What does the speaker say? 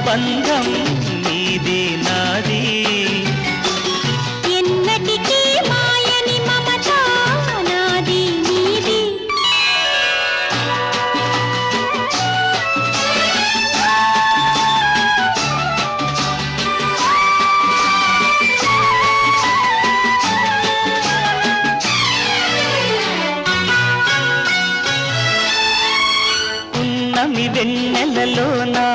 బంధం నీది నాది ఎన్నటికీ మాయని మమత నాది నీది ఉన్నమి వెన్నెలలో నా